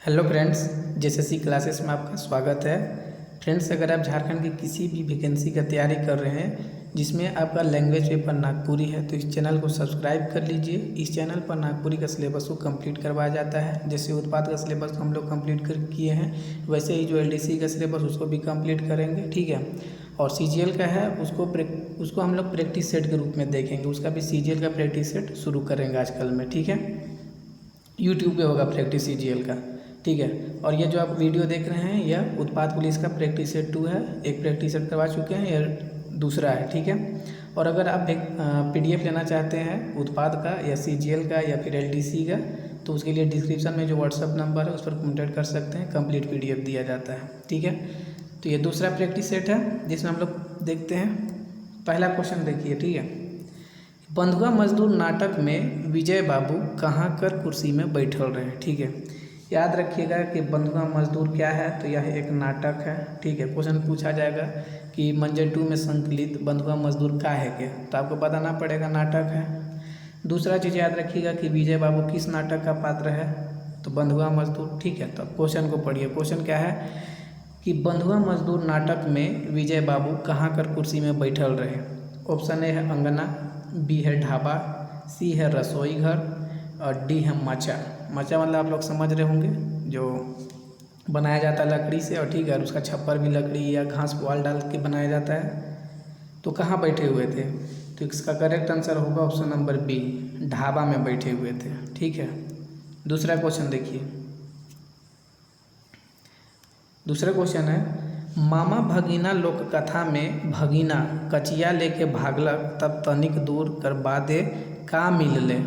Hello friends, JSSC classes में आपका स्वागत है। फ्रेंड्स, अगर आप झारखंड की किसी भी वैकेंसी का तैयारी कर रहे हैं जिसमें आपका लैंग्वेज पेपर नागपुरी है तो इस चैनल को सब्सक्राइब कर लीजिए। इस चैनल पर नागपुरी का सिलेबस को कंप्लीट करवाया जाता है। जैसे उत्पाद का सिलेबस हम लोग कंप्लीट कर किए हैं, वैसे ही जो एलडीसी का सिलेबस उसको भी कंप्लीट करेंगे, ठीक है। और सीजीएल का है उसको हम लोग प्रैक्टिस सेट के रूप में देखेंगे। उसका भी सीजीएल का प्रैक्टिस सेट शुरू करेंगे आजकल में, ठीक है। यूट्यूब पे होगा प्रैक्टिस सीजीएल का, ठीक है। और ये जो आप वीडियो देख रहे हैं यह उत्पाद पुलिस का प्रैक्टिस सेट 2 है। एक प्रैक्टिस सेट करवा चुके हैं, यह दूसरा है, ठीक है। और अगर आप एक पीडीएफ लेना चाहते हैं उत्पाद का या सीजीएल का या फिर एलडीसी का, तो उसके लिए डिस्क्रिप्शन में जो व्हाट्सअप नंबर है उस पर कॉन्टैक्ट कर सकते हैं। कंप्लीट पीडीएफ दिया जाता है, ठीक है। तो ये दूसरा प्रैक्टिस सेट है जिसमें हम लोग देखते हैं। पहला क्वेश्चन देखिए, ठीक है। बंधुआ मजदूर नाटक में विजय बाबू कहाँ कर कुर्सी में बैठल रहे, ठीक है। याद रखिएगा कि बंधुआ मजदूर क्या है, तो यह एक नाटक है, ठीक है। क्वेश्चन पूछा जाएगा कि मंजर 2 में संकलित बंधुआ मजदूर का है क्या, तो आपको बताना पड़ेगा नाटक है। दूसरा चीज़ याद रखिएगा कि विजय बाबू किस नाटक का पात्र है, तो बंधुआ मजदूर, ठीक है। तो क्वेश्चन को पढ़िए। क्वेश्चन क्या है कि बंधुआ मजदूर नाटक में विजय बाबू कहाँ कर कुर्सी में बैठल रहे। ऑप्शन ए है अंगना, बी है ढाबा, सी है रसोई घर और डी है मचा। मचा मतलब आप लोग समझ रहे होंगे, जो बनाया जाता है लकड़ी से, और ठीक है, और उसका छप्पर भी लकड़ी या घास पुआल डाल के बनाया जाता है। तो कहाँ बैठे हुए थे, तो इसका करेक्ट आंसर होगा ऑप्शन नंबर बी, ढाबा में बैठे हुए थे, ठीक है। दूसरा क्वेश्चन देखिए। दूसरा क्वेश्चन है, मामा भगीना लोक कथा में भगीना कचिया लेके भागलक तब तनिक दूर कर बादे का मिलले।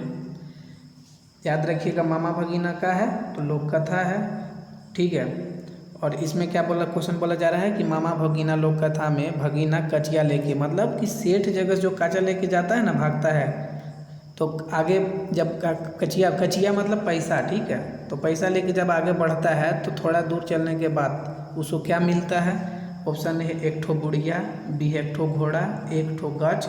याद रखिएगा मामा भगीना का है तो लोक कथा है, ठीक है। और इसमें क्या बोला, क्वेश्चन बोला जा रहा है कि मामा भगीना लोक कथा में भगीना कचिया लेके, मतलब कि सेठ जगह जो काचा लेके जाता है ना, भागता है, तो आगे जब कचिया मतलब पैसा, ठीक है। तो पैसा लेके जब आगे बढ़ता है तो थोड़ा दूर चलने के बाद उसको क्या मिलता है। ऑप्शन है एक ठो बुढ़िया, बी है एक ठो घोड़ा, एक ठो गज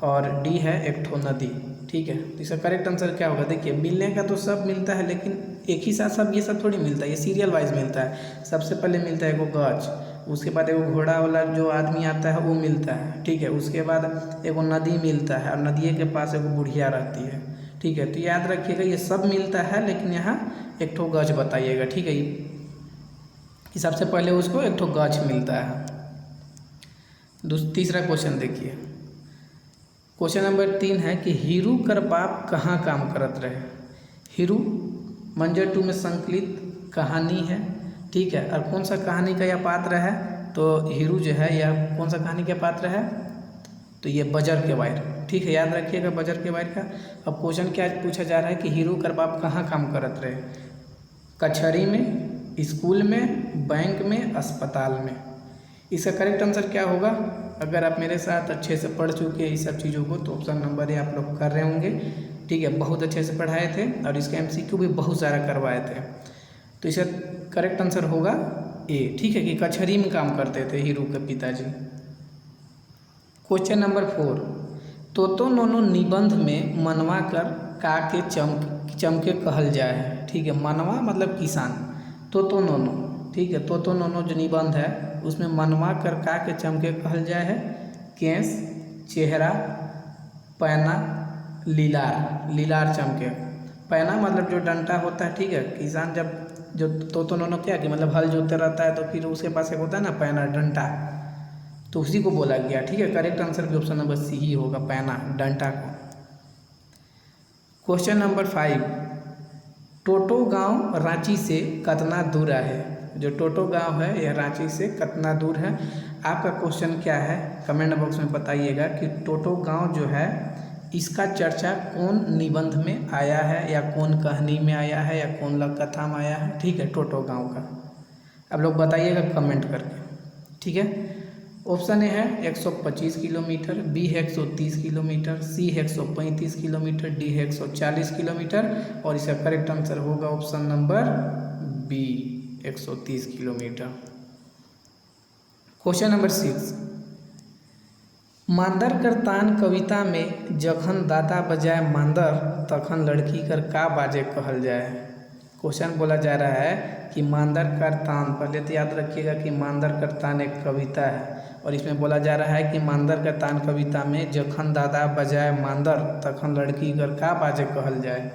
और डी है एक ठो नदी, ठीक है। तो इसका करेक्ट आंसर क्या होगा, देखिए मिलने का तो सब मिलता है, लेकिन एक ही साथ सब ये सब थोड़ी मिलता है, ये सीरियल वाइज मिलता है। सबसे पहले मिलता है एगो गज, उसके बाद एगो घोड़ा वाला जो आदमी आता है वो मिलता है, ठीक है। उसके बाद एगो नदी मिलता है और नदिए के पास एगो बुढ़िया रहती है, ठीक है। तो याद रखिएगा ये सब मिलता है, लेकिन यहाँ एक ठो गज बताइएगा, ठीक है, कि सबसे पहले उसको एक ठो गज मिलता है। तीसरा क्वेश्चन देखिए। क्वेश्चन नंबर 3 है कि हीरू कर बाप कहाँ काम करत रहे। हीरू मंजर 2 में संकलित कहानी है, ठीक है। और कौन सा कहानी का यह पात्र है, तो हीरू जो है यह कौन सा कहानी का पात्र है, तो ये बजर के वायर, ठीक है। याद रखिएगा बजर के वायर का। अब क्वेश्चन क्या पूछा जा रहा है कि हीरू कर बाप कहाँ काम करत रहे। कचहरी में, स्कूल में, बैंक में, अस्पताल में। इसका करेक्ट आंसर क्या होगा, अगर आप मेरे साथ अच्छे से पढ़ चुके हैं इस सब चीज़ों को, तो ऑप्शन नंबर ए आप लोग कर रहे होंगे, ठीक है। बहुत अच्छे से पढ़ाए थे और इसका एमसीक्यू भी बहुत सारा करवाए थे। तो इसका करेक्ट आंसर होगा ए, ठीक है, कि कचहरी में काम करते थे हीरू के पिताजी। क्वेश्चन नंबर 4, तोतो नोनो निबंध में मनवा कर का के चमके कहल जाए है, ठीक है। मनवा मतलब किसान, तोतो नोनो, ठीक है। तोतो नोनो जो निबंध है उसमें मनवा कर का के चमके कहल जाए है। केस, चेहरा, पैना, लीलार चमके। पैना मतलब जो डंटा होता है, ठीक है। किसान जब जो तोतो नोनो क्या कि मतलब हल जोतते रहता है, तो फिर उसके पास एक होता है ना पैना, डंटा, तो उसी को बोला गया, ठीक है। करेक्ट आंसर भी ऑप्शन नंबर सी ही होगा, पैना, डंटा को। क्वेश्चन नंबर 5, टोटो गांव रांची से कितना दूर है। जो टोटो गांव है यह रांची से कितना दूर है। आपका क्वेश्चन क्या है, कमेंट बॉक्स में बताइएगा कि टोटो गांव जो है इसका चर्चा कौन निबंध में आया है, या कौन कहानी में आया है, या कौन लघु कथा में आया है, ठीक है। टोटो गांव का आप लोग बताइएगा कमेंट करके, ठीक है। ऑप्शन ए है 125 किलोमीटर, बी है 130 किलोमीटर, सी है 135 किलोमीटर, डी है 140 किलोमीटर और इसका करेक्ट आंसर होगा option number B, 130 kilometre. Question number 6, मांदर कर तान कविता में जखन दादा बजाय मांदर तखन लड़की कर का बाजे कहल जाए। क्वेश्चन बोला जा रहा है कि मांदर करतान, पहले तो याद रखिएगा कि मांदर करतान एक कविता है और इसमें बोला जा रहा है कि मांदर करतान कविता में जखन दादा बजाए मांदर तखन लड़की कर का बाजे कहल जाए।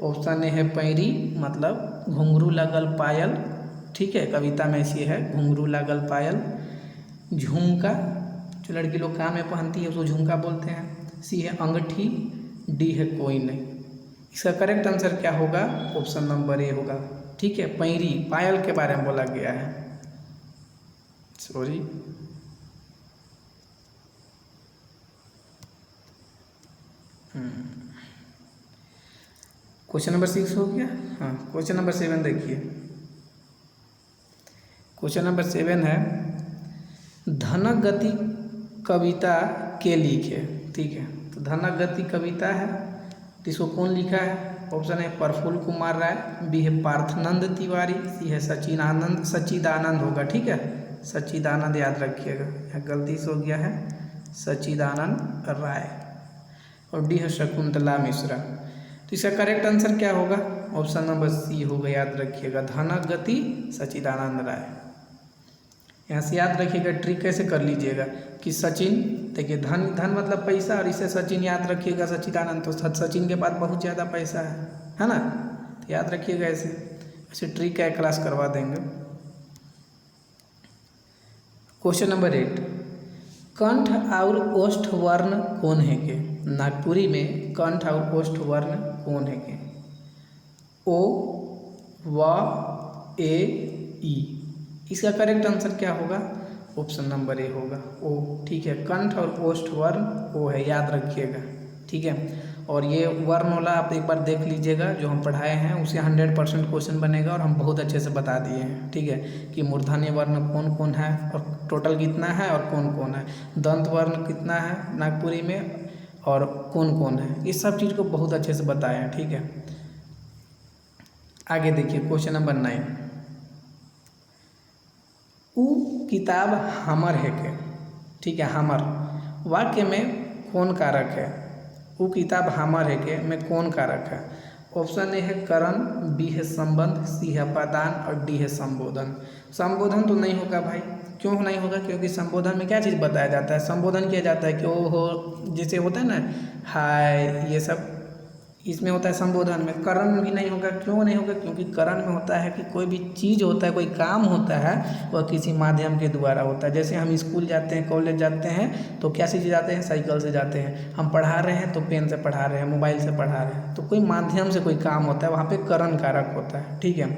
ऑप्शन ए है पैरी, मतलब घुंघरू लगल पायल, ठीक है, कविता में ऐसी है घुंघरू लगल पायल। झुमका, जो लड़की लोग कान में पहनती है उसको झुमका बोलते हैं। सी है अंगठी, डी है कोई नहीं। इसका करेक्ट आंसर क्या होगा? ऑप्शन नंबर ए होगा, ठीक है, पैरी, पायल के बारे में बोला गया है। सॉरी, क्वेश्चन नंबर 6 हो गया। हाँ, क्वेश्चन नंबर 7 देखिए। क्वेश्चन नंबर 7 है धनक गति कविता के लिखे, ठीक है। तो धनक गति कविता है तो इसको कौन लिखा है? ऑप्शन है प्रफुल्ल कुमार राय, बी है पार्थनंद तिवारी, सी है सच्चिदानंद होगा, ठीक है, सच्चिदानंद याद रखिएगा, यहाँ गलती से हो गया है सच्चिदानंद राय, और डी है शकुंतला मिश्रा। तो इसका करेक्ट आंसर क्या होगा? ऑप्शन नंबर सी होगा, याद रखिएगा, धनक गति सच्चिदानंद राय। यहाँ से याद रखिएगा, ट्रिक कैसे कर लीजिएगा कि सचिन, देखिए धन, धन मतलब पैसा, और इसे सचिन याद रखिएगा, सच्चिदानंद, तो सचिन के पास बहुत ज़्यादा पैसा है ना, तो याद रखिएगा ऐसे ऐसे ट्रिक का क्लास करवा देंगे। क्वेश्चन नंबर 8, कंठ और ओष्ठ वर्ण कौन है के? नागपुरी में कंठ और ओष्ठ वर्ण कौन है के? ओ, व, ए, ई। इसका करेक्ट आंसर क्या होगा? ऑप्शन नंबर ए होगा, ओ, ठीक है, कंठ और ओष्ठ वर्ण ओ है, याद रखिएगा, ठीक है। और ये वर्णमाला आप एक बार देख लीजिएगा, जो हम पढ़ाए हैं उसे 100% क्वेश्चन बनेगा और हम बहुत अच्छे से बता दिए हैं, ठीक है, कि मूर्धन्य वर्ण कौन कौन है और टोटल कितना है और कौन कौन है, दंत वर्ण कितना है नागपुरी में और कौन कौन है, इस सब चीज़ को बहुत अच्छे से बताए हैं, ठीक है। आगे देखिए क्वेश्चन नंबर 9, उ किताब हमर है के, ठीक है, हमर वाक्य में कौन कारक है? उ किताब हमर है के में कौन कारक है? ऑप्शन ए है करण, बी है संबंध, सी है पदान और डी है संबोधन। संबोधन तो नहीं होगा भाई, क्यों नहीं होगा? क्योंकि संबोधन में क्या चीज़ बताया जाता है? संबोधन किया जाता है कि ओ हो, जैसे होता है ना हाय, ये सब इसमें होता है संबोधन में। करण भी नहीं होगा, क्यों नहीं होगा? क्योंकि करण में होता है कि कोई भी चीज़ होता है, कोई काम होता है, वह किसी माध्यम के द्वारा होता है। जैसे हम स्कूल जाते हैं, कॉलेज जाते हैं, तो क्या चीज़ जाते हैं? साइकिल से जाते हैं। हम पढ़ा रहे हैं तो पेन से पढ़ा रहे हैं, मोबाइल से पढ़ा रहे हैं, तो कोई माध्यम से कोई काम होता है, वहाँ पे करण कारक होता है, ठीक है।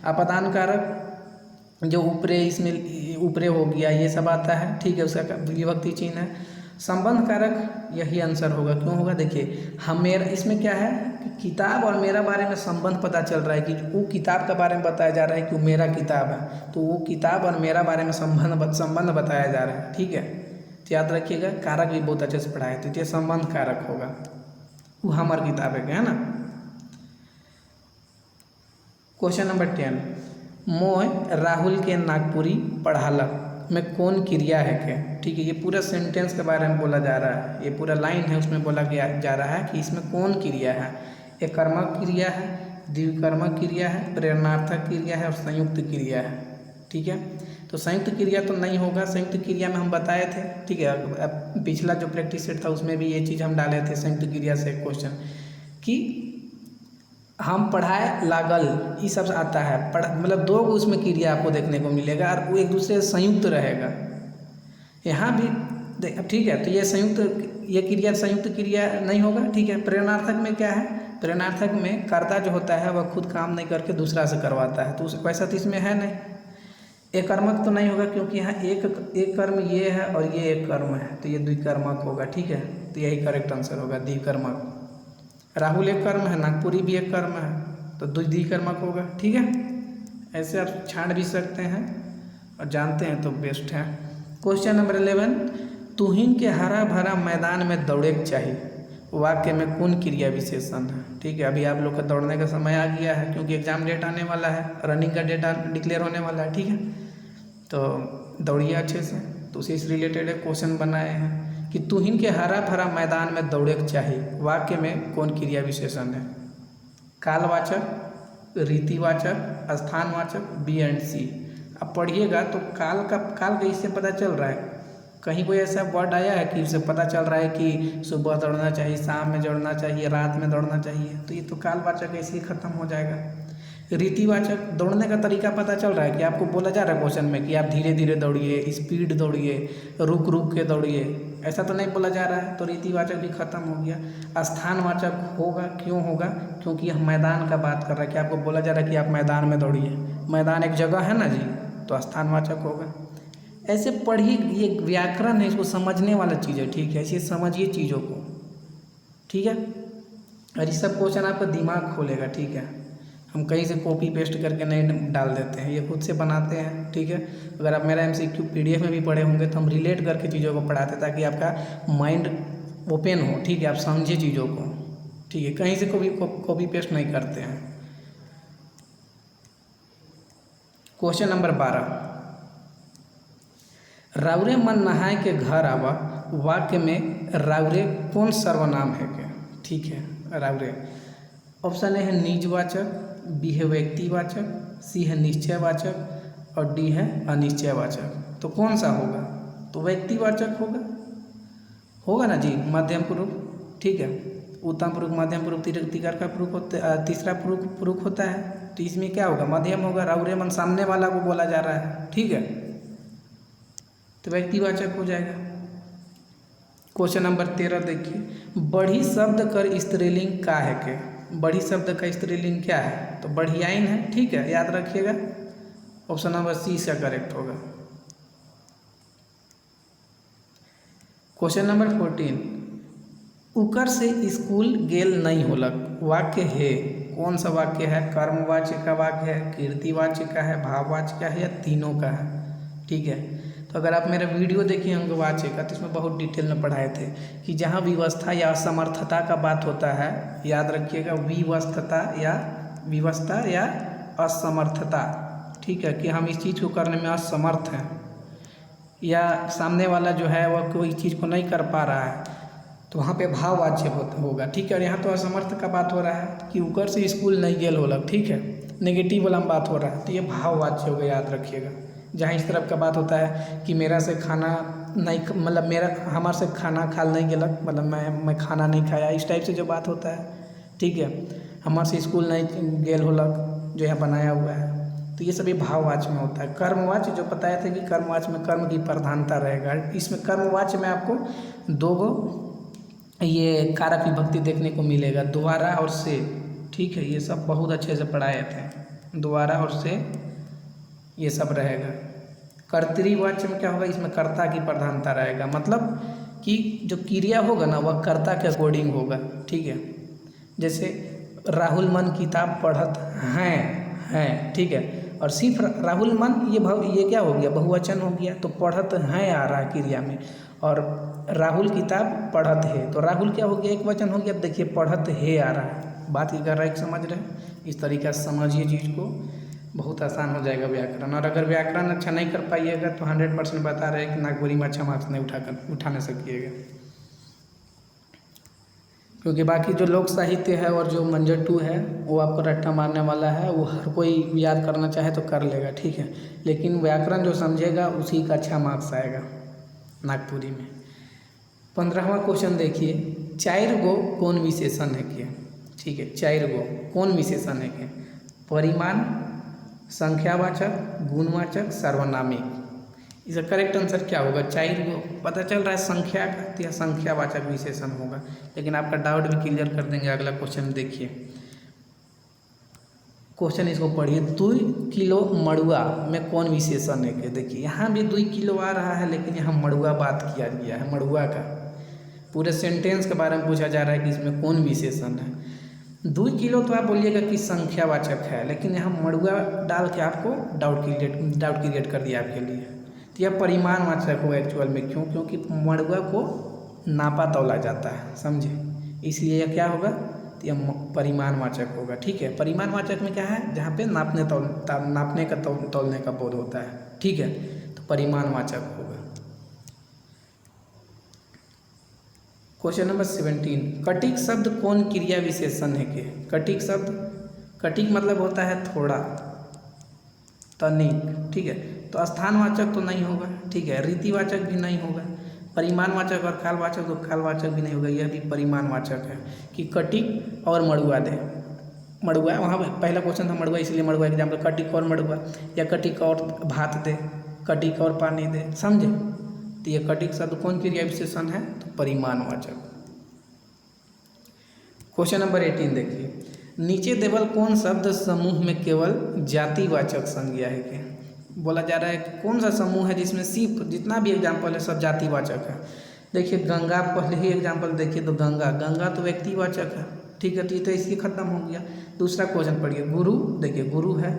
अपदान कारक जो ऊपरे, इसमें ऊपरे हो गया, ये सब आता है, ठीक है, उसका विभक्ति चिन्ह है। संबंध कारक यही आंसर होगा, क्यों होगा? देखिए हम मेरा, इसमें क्या है कि किताब और मेरा बारे में संबंध पता चल रहा है कि वो किताब के बारे में बताया जा रहा है कि वो मेरा किताब है, तो वो किताब और मेरा बारे में संबंध बताया जा रहा है, ठीक है। तो याद रखिएगा, कारक भी बहुत अच्छे से पढ़ाए, तो ये संबंध कारक होगा, वो हमारी किताब है ना। क्वेश्चन नंबर 10, मोय राहुल के नागपुरी पढ़ालक में कौन क्रिया है के? ठीक है, ये पूरा सेंटेंस के बारे में बोला जा रहा है, ये पूरा लाइन है, उसमें बोला गया जा रहा है कि इसमें कौन क्रिया है। एक कर्मक क्रिया है, द्विकर्मक क्रिया है, प्रेरणार्थक क्रिया है और संयुक्त क्रिया है, ठीक है। तो संयुक्त क्रिया तो नहीं होगा, संयुक्त क्रिया में हम बताए थे, ठीक है, अब पिछला जो प्रैक्टिस सेट था उसमें भी ये चीज़ हम डाले थे, संयुक्त क्रिया से क्वेश्चन कि हम पढ़ाए लागल, ये सब आता है, मतलब दो उसमें क्रिया आपको देखने को मिलेगा और वो एक दूसरे से संयुक्त रहेगा। यहाँ भी ठीक है, तो ये संयुक्त, ये क्रिया संयुक्त क्रिया नहीं होगा, ठीक है। प्रेरणार्थक में क्या है? प्रेरणार्थक में कर्ता जो होता है वह खुद काम नहीं करके दूसरा से करवाता है, तो उस वैसा तो इसमें है नहीं। एक कर्मक तो नहीं होगा, क्योंकि यहाँ एक कर्म ये है और ये एक कर्म है, तो ये द्विकर्मक होगा, ठीक है, तो यही करेक्ट आंसर होगा, द्विकर्मक। राहुल एक कर्म है, नागपुरी भी एक कर्म है, तो द्विकर्मक होगा, ठीक है। ऐसे आप छांट भी सकते हैं और जानते हैं तो बेस्ट है। क्वेश्चन नंबर 11, तुहिन के हरा भरा मैदान में दौड़े चाहिए, वाक्य में कौन क्रिया विशेषण है? ठीक है, अभी आप लोग का दौड़ने का समय आ गया है, क्योंकि एग्जाम डेट आने वाला है, रनिंग का डेटा डिक्लेयर होने वाला है, ठीक है। तो दौड़िए अच्छे से, तो उसी से रिलेटेड क्वेश्चन बनाए हैं कि तुहिन के हरा भरा मैदान में दौड़े चाहिए, वाक्य में कौन क्रिया विशेषण है? कालवाचक, रीतिवाचक, स्थानवाचक, बी एंड सी। अब पढ़िएगा तो काल का इससे पता चल रहा है, कहीं कोई ऐसा वर्ड आया है कि उससे पता चल रहा है कि सुबह दौड़ना चाहिए, शाम में दौड़ना चाहिए, रात में दौड़ना चाहिए, तो ये तो कालवाचक ऐसे ही खत्म हो जाएगा। रीतिवाचक, दौड़ने का तरीका पता चल रहा है कि आपको बोला जा रहा है क्वेश्चन में कि आप धीरे धीरे दौड़िए, स्पीड दौड़िए, रुक रुक के दौड़िए, ऐसा तो नहीं बोला जा रहा है, तो रीतिवाचक भी खत्म हो गया। स्थानवाचक होगा, क्यों होगा? क्योंकि हम मैदान का बात कर रहे हैं कि आपको बोला जा रहा है कि आप मैदान में दौड़िए, मैदान एक जगह है ना जी, तो स्थानवाचक होगा। ऐसे पढ़िए, ये व्याकरण है, इसको समझने वाला चीज़ है, ठीक है, ऐसे समझिए चीज़ों को, ठीक है। और ये सब क्वेश्चन आपका दिमाग खोलेगा, ठीक है, हम कहीं से कॉपी पेस्ट करके नहीं डाल देते हैं, ये खुद से बनाते हैं, ठीक है। अगर आप मेरा MCQ PDF में भी पढ़े होंगे तो हम रिलेट करके चीज़ों को पढ़ाते हैं ताकि आपका माइंड ओपन हो, ठीक है, आप समझिए चीज़ों को, ठीक है, कहीं से कॉपी पेस्ट नहीं करते हैं। क्वेश्चन नंबर 12, राउरे मन नहाय के घर आवा, वाक्य में राउरे कौन सर्वनाम है के? ठीक है, राउरे। ऑप्शन ए है निजवाचक, बी है व्यक्तिवाचक, सी है निश्चयवाचक और डी है अनिश्चयवाचक। तो कौन सा होगा? तो व्यक्तिवाचक होगा ना जी, मध्यम पुरुष, ठीक है, उत्तम पुरुष, मध्यम पुरुष, तिकार पुरुष होता, तीसरा पुरुष होता है, तो इसमें क्या होगा? मध्यम होगा। राउरे मन सामने वाला को बोला जा रहा है, ठीक है, तो व्यक्तिवाचक हो जाएगा। क्वेश्चन नंबर 13 देखिए, बढ़ी शब्द कर स्त्रीलिंग का है के? बढ़ी शब्द का स्त्रीलिंग क्या है? तो बढ़ियाइन है, ठीक है, याद रखिएगा, ऑप्शन नंबर सी इसका करेक्ट होगा। क्वेश्चन नंबर 14, उकर से स्कूल गेल नहीं होलक, वाक्य है, कौन सा वाक्य है? कर्मवाच्य का वाक्य है, कीर्तिवाच्य का है, भाववाच्य का है या तीनों का है, ठीक है। तो अगर आप मेरा वीडियो देखिए अंगवाच्य का, तो इसमें बहुत डिटेल में पढ़ाए थे कि जहाँ विवस्था या असमर्थता का बात होता है, याद रखिएगा, विवस्था या असमर्थता, ठीक है, कि हम इस चीज़ को करने में असमर्थ हैं या सामने वाला जो है वह कोई चीज़ को नहीं कर पा रहा है, तो वहाँ पे भाववाच्य होगा, ठीक है। और यहाँ तो असमर्थ का बात हो रहा है कि उकर से स्कूल नहीं गेल होलक, ठीक है, नेगेटिव वाला बात हो रहा है, तो ये भाववाच्य होगा, याद रखिएगा। जहाँ इस तरफ का बात होता है कि मेरा से खाना नहीं, मतलब हमार से खाना खाल नहीं गेलक, मतलब मैं खाना नहीं खाया, इस टाइप से जो बात होता है, ठीक है, हमार से स्कूल नहीं गेल होलक, जो यहाँ बनाया हुआ है, तो ये सभी भाववाच्य में होता है। कर्मवाच्य जो बताया था कि कर्मवाच्य में कर्म की प्रधानता रहेगा, इसमें कर्मवाच्य में आपको दो गो ये कारक विभक्ति देखने को मिलेगा, द्वारा और से, ठीक है, ये सब बहुत अच्छे से पढ़ाए थे, द्वारा और से ये सब रहेगा। कर्तृवाच्य में क्या होगा? इसमें कर्ता की प्रधानता रहेगा, मतलब कि जो क्रिया होगा ना वह कर्ता के अकॉर्डिंग होगा, ठीक है। जैसे राहुल मन किताब पढ़त हैं, ठीक है, और सिर्फ राहुल मन, ये क्या हो गया? बहुवचन हो गया, तो पढ़त हैं आ रहा है क्रिया में, और राहुल किताब पढ़त है, तो राहुल क्या हो गया? एक वचन हो गया। अब देखिए पढ़त है आ रहा है, बात की कर रहा है, समझ रहे हैं? इस तरीका से समझिए चीज़ को, बहुत आसान हो जाएगा व्याकरण। और अगर व्याकरण अच्छा नहीं कर पाइएगा तो 100% बता रहे हैं कि नागपुरी में अच्छा मार्क्स नहीं उठा नहीं सकिएगा, क्योंकि बाकी जो लोक साहित्य है और जो मंजर 2 है वो आपको रट्टा मारने वाला है, वो हर कोई याद करना चाहे तो कर लेगा, ठीक है, लेकिन व्याकरण जो समझेगा उसी का अच्छा मार्क्स आएगा नागपुरी में। 15वां क्वेश्चन देखिए, चार गो कौन विशेषण है क्या? ठीक है, चार गो कौन विशेषण है क्या? परिमाण, संख्यावाचक, गुणवाचक, सार्वनामिक। इसका करेक्ट आंसर क्या होगा? चार गो पता चल रहा है संख्या का, तो यह संख्यावाचक विशेषण होगा, लेकिन आपका डाउट भी क्लियर कर देंगे। अगला क्वेश्चन देखिए, क्वेश्चन इसको पढ़िए, 2 किलो मड़ुआ में कौन विशेषण है क्या? देखिए यहाँ भी 2 किलो आ रहा है, लेकिन यहाँ मड़ुआ बात किया गया है, मड़ुआ का पूरे सेंटेंस के बारे में पूछा जा रहा है कि इसमें कौन विशेषण है। 2 किलो तो आप बोलिएगा कि संख्यावाचक है, लेकिन यहाँ मड़ुआ डाल के आपको डाउट क्रिएट कर दिया आपके लिए, तो यह परिमाणवाचक होगा एक्चुअल में। क्यों? क्योंकि मड़ुआ को नापा तौला जाता है, समझे, इसलिए यह क्या होगा? तो यह परिमाणवाचक होगा, ठीक है। परिमाणवाचक में क्या है? जहाँ पे नापने का तौलने का बोध होता है, ठीक है, तो परिमाणवाचक होगा। क्वेश्चन नंबर 17, कटिक शब्द कौन क्रिया विशेषण है के? कटिक कटिक मतलब होता है थोड़ा, तनिक, ठीक है। तो स्थानवाचक तो नहीं होगा, ठीक है। रीतिवाचक भी नहीं होगा, परिमाणवाचक और कालवाचक तो कालवाचक भी नहीं होगा, यह भी परिमाणवाचक है कि कटिक और मड़ुआ दे। मड़ुआ वहाँ पहला क्वेश्चन था मड़ुआ, इसलिए मड़ुआ एग्जाम्पल, कटिक और मड़ुआ, या कटिक और भात दे, कटिक और पानी दे, समझे। तो ये कटिक शब्द कौन क्रिया विशेषण है, तो परिमाणवाचक। क्वेश्चन नंबर 18 देखिए, नीचे देवल कौन शब्द समूह में केवल जातिवाचक संज्ञा है के। बोला जा रहा है कौन सा समूह है जिसमें सिर्फ जितना भी एग्जाम्पल है सब जातिवाचक है। देखिए गंगा, पहले ही एग्जाम्पल देखिए तो गंगा, गंगा तो व्यक्तिवाचक है, ठीक है। तो इसकी खत्म हो गया। दूसरा क्वेश्चन पढ़िए, गुरु, देखिए गुरु है,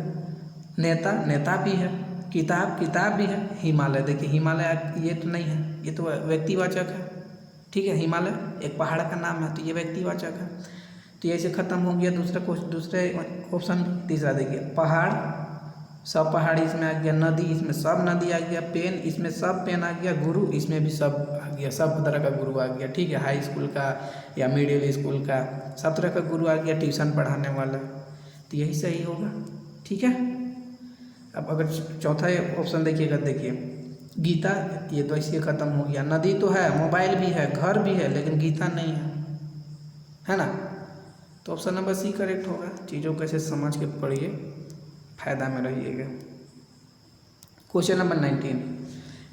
नेता, नेता भी है, किताब, किताब भी है, हिमालय, देखिए हिमालय ये तो नहीं है, ये तो व्यक्तिवाचक है, ठीक है। हिमालय एक पहाड़ का नाम है, तो ये व्यक्तिवाचक है। तो ये से खत्म हो गया दूसरे ऑप्शन। तीसरा देखिए, पहाड़, सब पहाड़ी इसमें आ गया, नदी इसमें सब नदी आ गया, पेन इसमें सब पेन आ गया, गुरु इसमें भी सब आ गया, सब तरह का गुरु आ गया, ठीक है। हाई स्कूल का या मिडिल स्कूल का सब तरह का गुरु आ गया, ट्यूशन पढ़ाने वाला, तो यही सही होगा, ठीक है। अब अगर चौथा ऑप्शन देखिएगा, देखिए गीता, ये तो इससे ख़त्म हो गया। नदी तो है, मोबाइल भी है, घर भी है, लेकिन गीता नहीं है ना। तो ऑप्शन नंबर सी करेक्ट होगा। चीज़ों को कैसे समझ के पढ़िए, फायदा में रहिएगा। क्वेश्चन नंबर 19,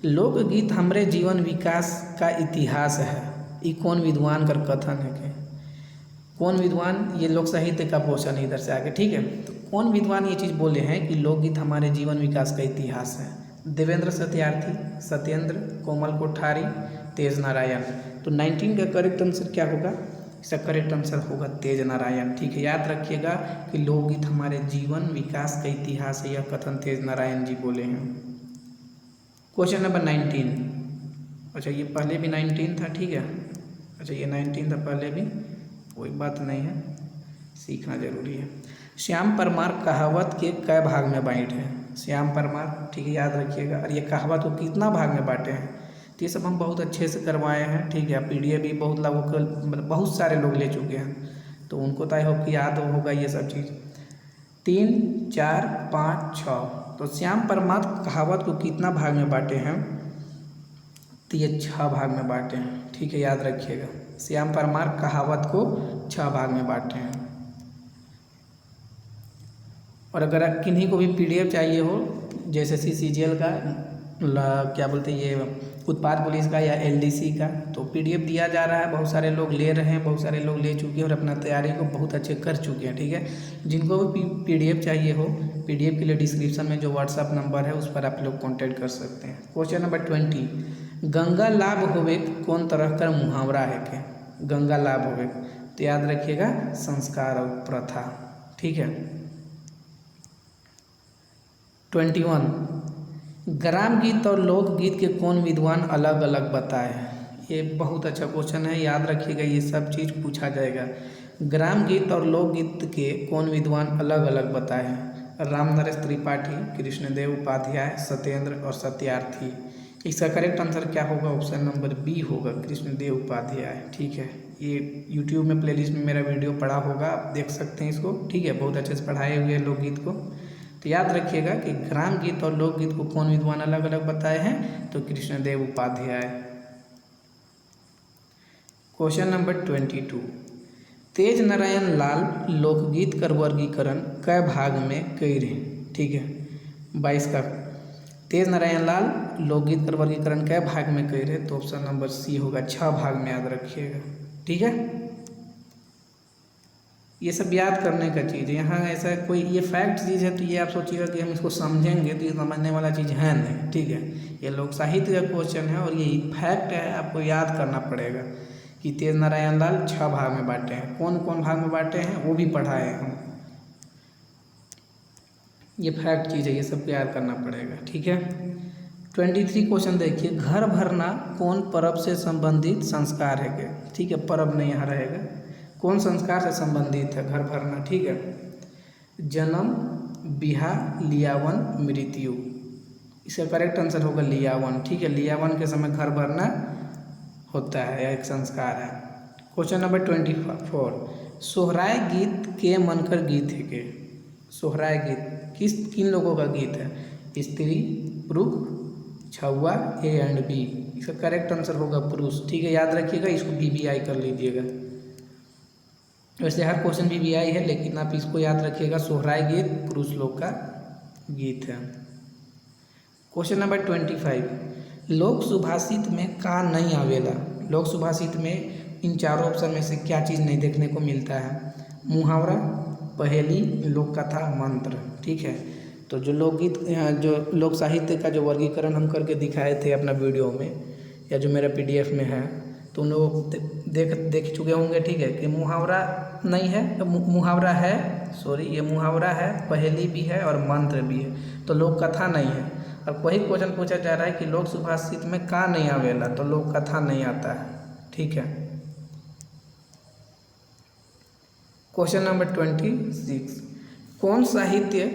लोकगीत हमरे जीवन विकास का इतिहास है, ये कौन विद्वान कर कथन है के। कौन विद्वान, ये लोक साहित्य का क्वेश्चन है इधर से आगे, ठीक है। तो कौन विद्वान ये चीज़ बोले हैं कि लोकगीत हमारे जीवन विकास का इतिहास है। देवेंद्र सत्यार्थी, सत्येंद्र, कोमल कोठारी, तेज नारायण। तो 19 का करेक्ट आंसर क्या होगा, इसका करेक्ट आंसर होगा तेज नारायण, ठीक है। याद रखिएगा कि लोकगीत हमारे जीवन विकास का इतिहास है, यह कथन तेज नारायण जी बोले हैं। क्वेश्चन नंबर 19, अच्छा ये पहले भी 19 था, ठीक है। अच्छा ये 19 था पहले भी, कोई बात नहीं है, सीखना जरूरी है। श्याम परमार कहावत के कै भाग में बांटे हैं। श्याम परमार, ठीक है, याद रखिएगा। और ये कहावत को कितना भाग में बांटे हैं, तो ये सब हम बहुत अच्छे से करवाए हैं, ठीक है। PDF भी बहुत लोगों को, मतलब बहुत सारे लोग ले चुके हैं, तो उनको तो आई होप कि याद होगा ये सब चीज़। 3, 4, 5, 6, तो श्याम परमार कहावत को कितना भाग में बांटे हैं, तो ये 6 भाग में बांटे हैं, ठीक है, याद रखिएगा। श्याम परमार कहावत को 6 भाग में बांटे हैं। और अगर किन्हीं को भी PDF चाहिए हो, जैसे CCGL का, क्या बोलते हैं ये उत्पाद पुलिस का या LDC का, तो PDF दिया जा रहा है, बहुत सारे लोग ले रहे हैं, बहुत सारे लोग ले चुके हैं और अपना तैयारी को बहुत अच्छे कर चुके हैं, ठीक है। जिनको भी PDF चाहिए हो, PDF के लिए डिस्क्रिप्शन में जो WhatsApp नंबर है उस पर आप लोग कॉन्टैक्ट कर सकते हैं। क्वेश्चन नंबर 20, गंगा लाभ होवे कौन तरह का मुहावरा है के। गंगा लाभ होवे, तो याद रखिएगा संस्कार और प्रथा, ठीक है। 21, ग्राम गीत और लोकगीत के कौन विद्वान अलग अलग बताए हैं। ये बहुत अच्छा क्वेश्चन है, याद रखिएगा, ये सब चीज़ पूछा जाएगा। ग्राम गीत और लोकगीत के कौन विद्वान अलग अलग बताए हैं। रामनरेश त्रिपाठी, कृष्णदेव उपाध्याय, सत्येंद्र और सत्यार्थी। इसका करेक्ट आंसर क्या होगा, ऑप्शन नंबर बी होगा, कृष्णदेव उपाध्याय, ठीक है। ये YouTube में प्लेलिस्ट में मेरा वीडियो पड़ा होगा, आप देख सकते हैं इसको, ठीक है। बहुत अच्छे से पढ़ाए हुए हैं लोकगीत को। तो याद रखिएगा कि ग्राम गीत और लोकगीत को कौन विद्वान अलग अलग बताए हैं, तो कृष्णदेव उपाध्याय। क्वेश्चन नंबर 22, तेज नारायण लाल लोकगीत कर वर्गीकरण कै भाग में कई रहे, ठीक है। 22 का तेज नारायण लाल लोकगीत कर वर्गीकरण कै भाग में कई रहे, तो ऑप्शन नंबर सी होगा, 6 भाग में, याद रखिएगा, ठीक है। ये सब याद करने का चीज़ है, यहाँ ऐसा कोई ये फैक्ट चीज़ है तो ये आप सोचिएगा कि हम इसको समझेंगे तो ये समझने वाला चीज़ है नहीं, ठीक है। ये लोक साहित्य का क्वेश्चन है और ये फैक्ट है, आपको याद करना पड़ेगा कि तेज नारायण लाल 6 भाग में बांटे हैं। कौन कौन भाग में बांटे हैं वो भी पढ़ाए हैं हम, ये फैक्ट चीज़ है, ये सब याद करना पड़ेगा, ठीक है। 23 क्वेश्चन देखिए, घर भरना कौन पर्व से संबंधित संस्कार है क्या, ठीक है। पर्व नहीं यहाँ रहेगा, कौन संस्कार से संबंधित है घर भरना, ठीक है। जन्म, बिहार, लियावन, मृत्यु। इसका करेक्ट आंसर होगा लियावन, ठीक है। लियावन के समय घर भरना होता है, यह एक संस्कार है। क्वेश्चन नंबर 24, सोहराय गीत के मनकर गीत है के, सोहराय गीत किन लोगों का गीत है? स्त्री, पुरुष, छुआ, ए एंड बी। इसका करेक्ट आंसर होगा पुरुष। ठीक है, याद रखिएगा, इसको BBI कर लीजिएगा। वैसे हर क्वेश्चन BBI है, लेकिन आप इसको याद रखिएगा, सोहराय गीत पुरुष लोग का गीत है। क्वेश्चन नंबर 25, लोक सुभाषित में का नहीं आवेला? लोक सुभाषित में इन चारों ऑप्शन में से क्या चीज़ नहीं देखने को मिलता है? मुहावरा, पहेली, लोक कथा, मंत्र। ठीक है, तो जो लोकगीत जो लोक साहित्य का जो वर्गीकरण हम करके दिखाए थे अपना वीडियो में, या जो मेरा PDF में है, तो उन लोग देख चुके होंगे। ठीक है, कि मुहावरा नहीं है, मुहावरा है, सॉरी, ये मुहावरा है, पहेली भी है और मंत्र भी है, तो लोक कथा नहीं है। अब वही क्वेश्चन पूछा जा रहा है कि लोक सुभाषित में का नहीं आवेला, तो लोक कथा नहीं आता है। ठीक है, क्वेश्चन नंबर 26, कौन साहित्य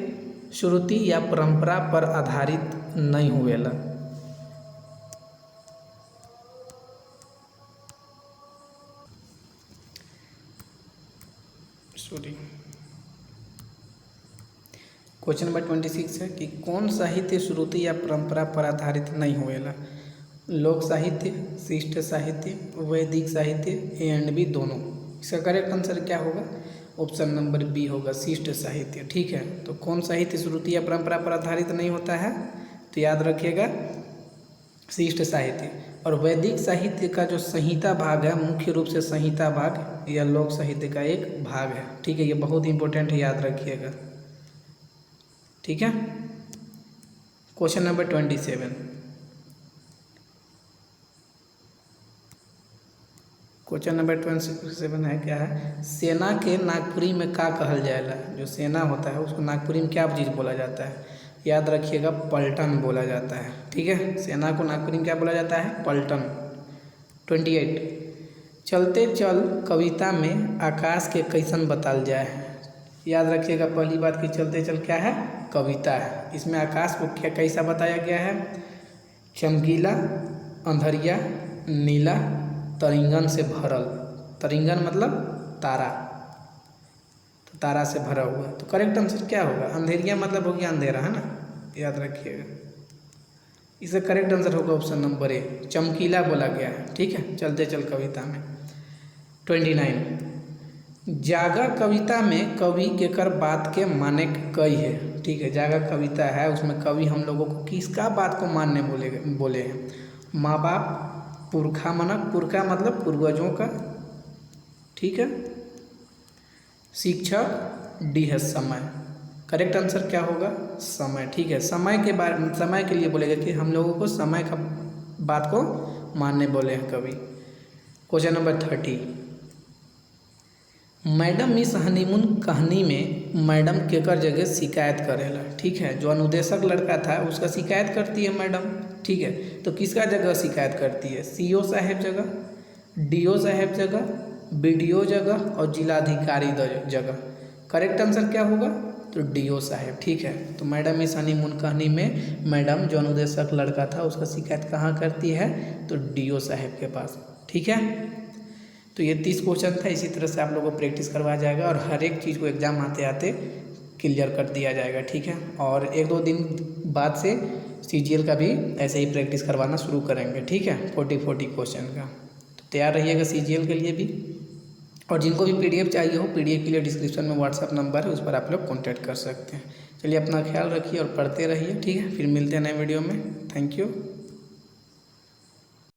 श्रुति या परंपरा पर आधारित नहीं होवेला? क्वेश्चन नंबर 26 है कि कौन साहित्य श्रुति या परंपरा पर आधारित नहीं होवेला? लोक साहित्य, शिष्ट साहित्य, वैदिक साहित्य, A&B दोनों। इसका करेक्ट आंसर क्या होगा? ऑप्शन नंबर बी होगा, शिष्ट साहित्य। ठीक है, तो कौन साहित्य श्रुति या परंपरा पर आधारित नहीं होता है? तो याद रखिएगा, शिष्ट साहित्य। और वैदिक साहित्य का जो संहिता भाग है, मुख्य रूप से संहिता भाग या लोक साहित्य का एक भाग है। ठीक है, ये बहुत इंपॉर्टेंट है, याद रखिएगा। ठीक है, क्वेश्चन नंबर 27, क्वेश्चन नंबर 27 है, क्या है? सेना के नागपुरी में का कहल जाएगा? जो सेना होता है उसको नागपुरी में क्या चीज़ बोला जाता है? याद रखिएगा, पलटन बोला जाता है। ठीक है, सेना को नागपुरी में क्या बोला जाता है? पलटन। 28, चलते चल कविता में आकाश के कैसन बताल जाए? याद रखिएगा, पहली बात कि चलते चल क्या है? कविता है। इसमें आकाश को क्या कैसा बताया गया है? चमकीला, अंधरिया, नीला, तरिंगन से भरल। तरिंगन मतलब तारा, तो तारा से भरा हुआ। तो करेक्ट आंसर क्या होगा? अंधेरिया मतलब हो गया अंधेरा, है ना, याद रखिएगा। इसका करेक्ट आंसर होगा ऑप्शन नंबर ए, चमकीला बोला गया है। ठीक है, चलते चल कविता में। 29, जागा कविता में कवि केकर बात के माने कई है? ठीक है, जागा कविता है, उसमें कवि हम लोगों को किसका बात को मानने बोले हैं? माँ बाप, पुरखा मनक, पुरखा मतलब पूर्वजों का। ठीक है, शिक्षक, डी है समय। करेक्ट आंसर क्या होगा? समय। ठीक है, समय के बारे, समय के लिए बोलेगा कि हम लोगों को समय का बात को मानने बोले हैं कवि। Question number 30, madam miss honeymoon कहानी में मैडम केकर जगह शिकायत करेला? ठीक है, जो अनुदेशक लड़का था उसका शिकायत करती है मैडम। ठीक है, तो किसका जगह शिकायत करती है? CO साहब जगह, DO साहब जगह, BDO जगह और जिलाधिकारी जगह। करेक्ट आंसर क्या होगा? तो DO साहब। ठीक है, तो मैडम मिस हनीमून कहानी में मैडम जो अनुदेशक लड़का था उसका शिकायत कहाँ करती है? तो DO साहब के पास। ठीक है, तो ये 30 क्वेश्चन था। इसी तरह से आप लोगों को प्रैक्टिस करवाया जाएगा और हर एक चीज़ को एग्ज़ाम आते आते क्लियर कर दिया जाएगा। ठीक है, और 1-2 दिन बाद से CGL का भी ऐसे ही प्रैक्टिस करवाना शुरू करेंगे। ठीक है, 40 क्वेश्चन का। तो तैयार रहिएगा CGL के लिए भी। और जिनको भी PDF चाहिए हो, PDF के लिए डिस्क्रिप्शन में WhatsApp नंबर है, उस पर आप लोग कॉन्टैक्ट कर सकते हैं। चलिए, अपना ख्याल रखिए और पढ़ते रहिए। ठीक है, फिर मिलते हैं नए वीडियो में। Thank you.